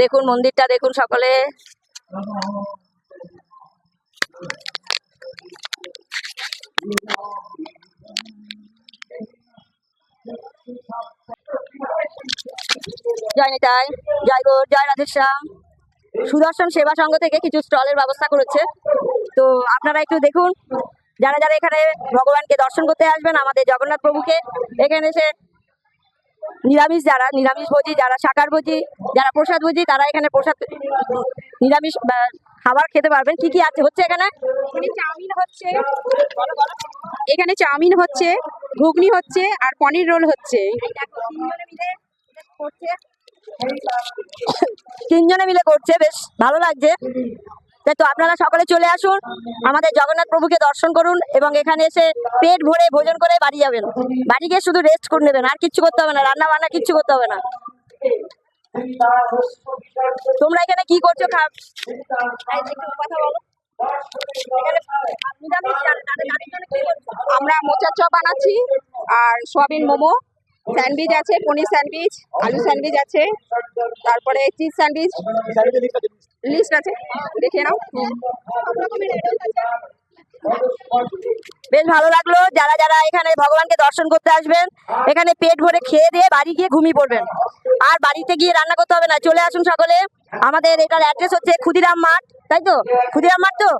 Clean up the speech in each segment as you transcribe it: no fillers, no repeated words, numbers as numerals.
দেখুন মন্দিরটা দেখুন সকলে। জয় নিতাই, জয় গৌর, জয় রাধেশ্যাম। সুদর্শন সেবা সংঘ থেকে কিছু স্টলের ব্যবস্থা করেছে, তো আপনারা একটু দেখুন। যারা যারা এখানে ভগবানকে দর্শন করতে আসবেন, আমাদের জগন্নাথ প্রভুকে, এখানে এসে নিরামিষ, যারা নিরামিষ ভোজি, যারা শাকার ভোজি, যারা প্রসাদ ভোজি, তারা এখানে প্রসাদ নিরামিষ খাবার খেতে পারবেন। কি কি আছে হচ্ছে এখানে? চাউমিন হচ্ছে, এখানে চাউমিন হচ্ছে, ঘুগনি হচ্ছে, আর পনির রোল হচ্ছে। তিনজনে মিলে করছে, বেশ ভালো লাগছে। তাই তো আপনারা সকলে চলে আসুন, আমাদের জগন্নাথ প্রভুকে দর্শন করুন এবং এখানে এসে পেট ভরে ভোজন করে বাড়ি যাবেন। বাড়ি গিয়ে শুধু রেস্ট করে নেবেন, আর কিচ্ছু করতে হবে না, রান্না বান্না কিচ্ছু করতে হবে না। তোমরা এখানে কি করছো? কথা বলো। আমরা মোচার চপ বানাচ্ছি, আর সোয়াবিন মোমো, স্যান্ডউইচ আছে, পনির স্যান্ডউইচ, আলু স্যান্ডউইচ আছে, তারপরে চিজ স্যান্ডউইচ লিস্ট আছে, দেখে নাও। বেশ ভালো লাগলো। যারা যারা এখানে ভগবানকে দর্শন করতে আসবেন, এখানে পেট ভরে খেয়ে দিয়ে বাড়ি গিয়ে ঘুমিয়ে পড়বেন, আর বাড়িতে গিয়ে রান্না করতে হবে না। চলে আসুন সকলে। আমাদের এটার অ্যাড্রেস হচ্ছে ক্ষুদিরাম মাঠ, তাই তো? ক্ষুদিরাম মাঠ তো,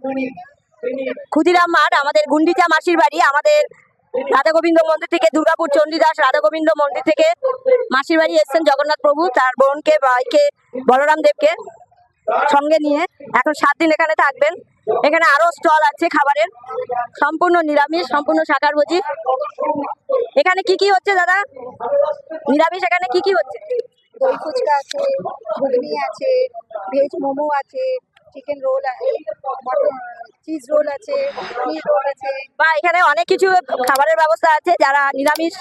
ক্ষুদিরাম মাঠ আমাদের গুন্ডিচা মাসির বাড়ি। আমাদের রাধা গোবিন্দ মন্দির থেকে, দুর্গাপুর চণ্ডীদাস রাধা গোবিন্দ মন্দির থেকে মাসির বাড়ি এসছেন জগন্নাথ প্রভু, তার বোনকে, ভাইকে, বলরাম দেবকে সঙ্গে নিয়ে এখন 7 দিন এখানে থাকবেন। এখানে আরো স্টল আছে খাবারের, সম্পূর্ণ নিরামিষ, সম্পূর্ণ শাকার ভোজি। এখানে কি কি হচ্ছে দাদা? নিরামিষ এখানে কি কি হচ্ছে? দই ফুচকা আছে, ঘুগনি আছে, ভেজ মোমো আছে, চিকেন রোল আছে, মটন চিজ রোল আছে, পনির রোল আছে। বা এখানে অনেক কিছু খাবারের ব্যবস্থা আছে। যারা নিরামিষ,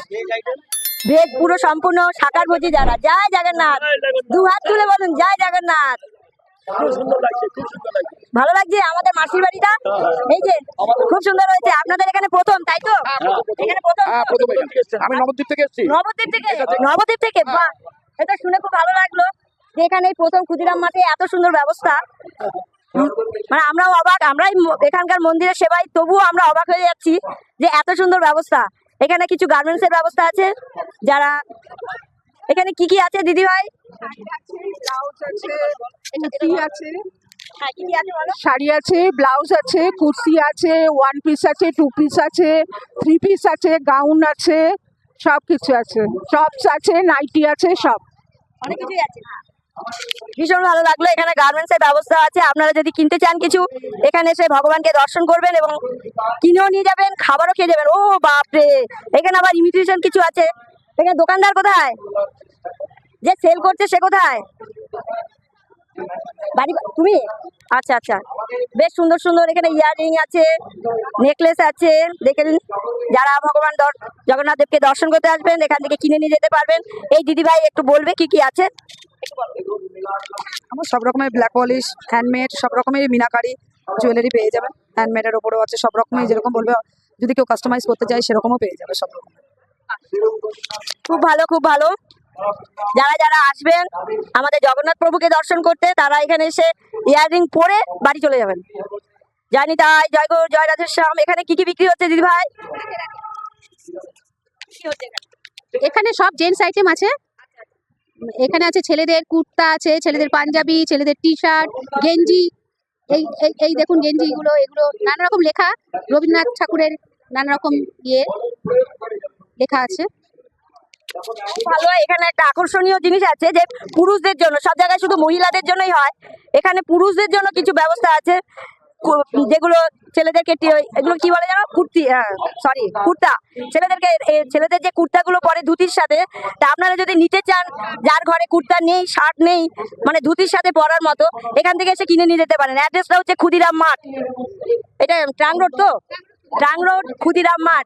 ভেজ, পুরো সম্পূর্ণ শাকার ভোজি, যারা জয় জগন্নাথ, 2 হাত তুলে বলুন জয় জগন্নাথ। ভালো লাগছে আমাদের মাসির বাড়িটা, এই যে খুব সুন্দর হয়েছে। আপনাদের এখানে প্রথম, তাই তো? এখানে প্রথম। আমি নবদ্বীপ থেকে এসেছি। নবদ্বীপ থেকে? নবদ্বীপ থেকে, বাহ, এটা শুনে খুব ভালো লাগলো যে এখানে প্রথম ক্ষুদিরাম মাঠে এত সুন্দর ব্যবস্থা। মানে আমরাও অবাক, আমরাই এখানকার মন্দিরের সেবাই, তবুও আমরা অবাক হয়ে যাচ্ছি যে এত সুন্দর ব্যবস্থা। এখানে কিছু গার্মেন্টস এর ব্যবস্থা আছে। যারা এখানে কি কি আছে দিদি ভাই? ব্লাউজ আছে, কুর্তি আছে, শাড়ি আছে, ব্লাউজ আছে, কুর্তি আছে, 1 পিস আছে, 2 পিস আছে, 3 পিস আছে, গাউন আছে, সব কিছু আছে, টপস আছে, নাইটি আছে, সব অনেক কিছুই আছে। ভীষণ ভালো লাগলো। এখানে গার্মেন্টস এর ব্যবস্থা আছে। আপনারা যদি কিনতে চান কিছু, এখানে এসে ভগবানকে দর্শন করবেন এবং কিনেও নিয়ে যাবেন, খাবারও খেয়ে যাবেন। ও বাপরে, এখানে আবার ইমিটেশন কিছু আছে। এখানে দোকানদার কোথায়? যে সেল করছে সে কোথায়? বাড়ি তুমি? আচ্ছা আচ্ছা, বেশ সুন্দর সুন্দর এখানে ইয়াররিং আছে, নেকলেস আছে। দেখে নিন, যারা ভগবান জগন্নাথ দেবকে দর্শন করতে আসবেন এখান থেকে কিনে নিয়ে যেতে পারবেন। এই দিদি ভাই একটু বলবে কি কি আছে? আমার সব রকমের ব্ল্যাক পলিশ, হ্যান্ডমেড, সব রকমের মিনাকারি জুয়েলারি পেয়ে যাবেন। হ্যান্ডমেডের ওপরেও আছে, সব রকমের যেরকম বলবে, যদি কেউ কাস্টমাইজ করতে চায় সেরকমও পেয়ে যাবে সব রকম। খুব ভালো, খুব ভালো। যারা যারা আসবেন আমাদের জগন্নাথ প্রভুকে দর্শন করতে, তারা এখানে এসে ইয়াররিং পরে বাড়ি চলে যাবেন। জয় নিতাই, জয় গৌর, জয় রাধেশ্যাম। এখানে কি কি বিক্রি হচ্ছে দিদি ভাই? এখানে সব জেন্টস আইটেম আছে। এখানে আছে ছেলেদের কুর্তা আছে, ছেলেদের পাঞ্জাবি, ছেলেদের টি শার্ট, গেঞ্জি। এই এই দেখুন গেঞ্জি গুলো, এগুলো নানা রকম লেখা, রবীন্দ্রনাথ ঠাকুরের নানা রকম লেখা আছে। ভালো। এখানে একটা আকর্ষণীয় জিনিস আছে যে পুরুষদের জন্য, সব জায়গায় শুধু মহিলাদের জন্যই হয়, এখানে পুরুষদের জন্য কিছু ব্যবস্থা আছে। যেগুলো ছেলেদেরকে, এগুলো কি বলে জানো? কুর্তি, সরি কুর্তা। ছেলেদেরকে, ছেলেদের যে কুর্তাগুলো পরে ধুতির সাথে, তা আপনারা যদি নিতে চান, যার ঘরে কুর্তা নেই, শার্ট নেই, মানে ধুতির সাথে পরার মতো, এখান থেকে এসে কিনে নিয়ে যেতে পারেন। অ্যাড্রেসটা হচ্ছে ক্ষুদিরাম মাঠ। এটা ট্রাং রোড তো? ট্রাং রোড, ক্ষুদিরাম মাঠ,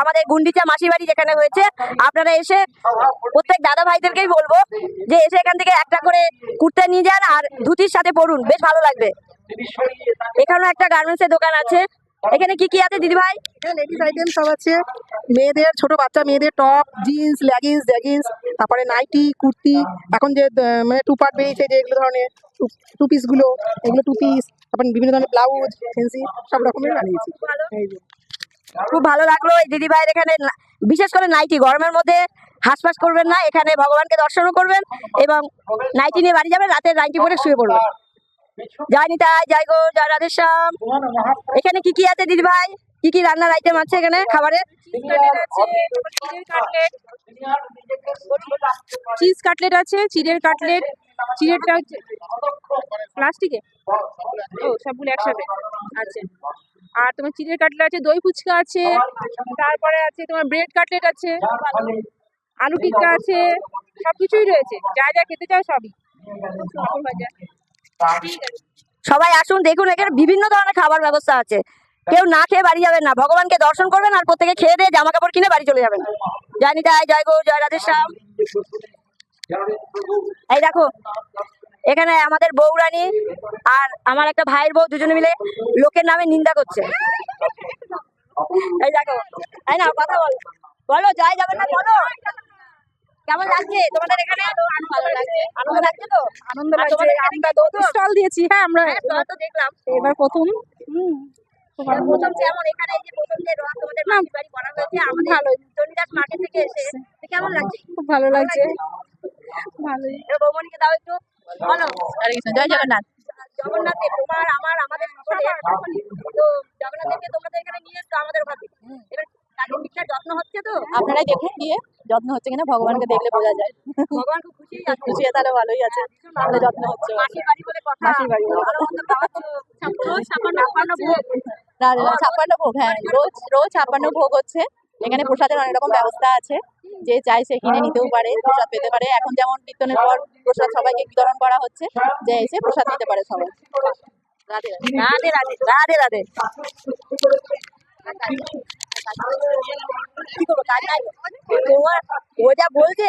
আমাদের গুন্ডিচা মাসির বাড়ি যেখানে হয়েছে। আপনারা এসে, প্রত্যেক দাদা ভাইদেরকেই বলবো যে এসে এখান থেকে একটা করে কুর্তা নিয়ে যান আর ধুতির সাথে পরুন, বেশ ভালো লাগবে। এখানেও একটা গার্মেন্টস এর দোকান আছে। এখানে কি কি আছে দিদি ভাই? লেডিস আইটেম সব আছে, মেয়েদের, ছোট বাচ্চা মেয়েদের টপ, জিন্স, লেগিংস, তারপরে নাইটি কুর্তি, এখন যে মানে টু পার্ট বেরিয়েছে যে এগুলো ধরনের টু পিস গুলো, এগুলো টু পিস, তারপর বিভিন্ন ধরনের ব্লাউজ ফেন্সি সব রকমের বানিয়েছি। এই যে খুব ভালো লাগলো এই দিদি ভাইয়ের এখানে বিশেষ করে নাইটি গরমের মধ্যে হাঁসফাঁস করবেন না, এখানে ভগবানকে দর্শনও করবেন এবং নাইটি নিয়ে বাড়ি যাবেন, রাতে নাইটি পরে শুয়ে পড়বেন। জয় নিতাই, জয় গো, জয় রাধেশ্যাম। এখানে কি কি আছে দিদি ভাই, কি কি রান্নার আইটেম আছে এখানে খাবারের? চিজ কাটলেট আছে, চিড়ের কাটলেট, চিড়েরটা হচ্ছে প্লাস্টিকে, ও সবগুলো একসাথে আছে। আর তোমার চিড়ের কাটলেট আছে, দই ফুচকা আছে, তারপরে আছে তোমার ব্রেড কাটলেট আছে, আলু টিক্কা আছে, সবকিছুই রয়েছে, যা যা খেতে চাও সবই। ঠিক আছে, সবাই আসুন, দেখুন এখানে বিভিন্ন ধরনের খাবার ব্যবস্থা আছে। কেউ না খেয়ে বাড়ি যাবেন না, ভগবানকে দর্শন করবেন আর প্রত্যেকে খেয়ে দিয়ে জামা কাপড় কিনে বাড়ি চলে যাবেন। জয় নিতাই, জয় গো, জয় রাধেশ্যাম। এই দেখো এখানে আমাদের বউরানী আর আমার একটা ভাইয়ের বউ দুজনে মিলে লোকের নামে নিন্দা করছে। এই দেখো, তাই না, কথা বলো, বলো যাই যাবে না, বলো কেমন লাগছে তোমাদের এখানে? ভালো লাগছে, আনন্দ লাগছে তো? আনন্দ আর লাগছে। তোমাদের এখানে আমরা কি হতো? স্টল দিয়েছি, হ্যাঁ আমরা হ্যাঁ, তো দেখলাম এবার প্রথম। প্রথম যেমন এখানে এই যে প্রথম যে রথ তোমাদের মাটির বাড়ি করা হয়েছে আমাদের ভালোই। চণ্ডীদাস মার্কেট থেকে এসে, তো কেমন লাগছে? খুব ভালো লাগছে, ভালোই। এবার বৌমনিকে দাও একটু, বলো। জয় জগন্নাথ। জগন্নাথে তোমার আমার আমাদের সকলের, তো জগন্নাথকে তোমাদের এখানে নিয়ে এসছো আমাদের ওখানে, এবার তাদের ঠিকঠাক যত্ন হচ্ছে তো? আপনারাই দেখুন গিয়ে যত্ন হচ্ছে কিনা, ভগবানকে দেখলে বোঝা যায়। ভগবান খুব খুশি আছে, খুশি তাহলে ভালোই আছে, তাহলে যত্ন হচ্ছে। মাসির বাড়ি বলে কথা, মাসির বাড়ি বলে ভালো মন্দ খাওয়াচ্ছো, রোজ 56 ভোগ। 56 ভোগ, হ্যাঁ রোজ রোজ 56 ভোগ হচ্ছে। এখানে প্রসাদের অনেক রকম ব্যবস্থা আছে, যে চাই সে কিনে নিতেও পারে, প্রসাদ পেতে পারে। এখন যেমন কীর্তনের পর প্রসাদ সবাইকে বিতরণ করা হচ্ছে, যে এসে প্রসাদ নিতে পারে সবাই। রাধে রাধে। রাধে রাধে, রাধে রাধে। কি করবো কাজ নাই তোমার, ও যা বলছে।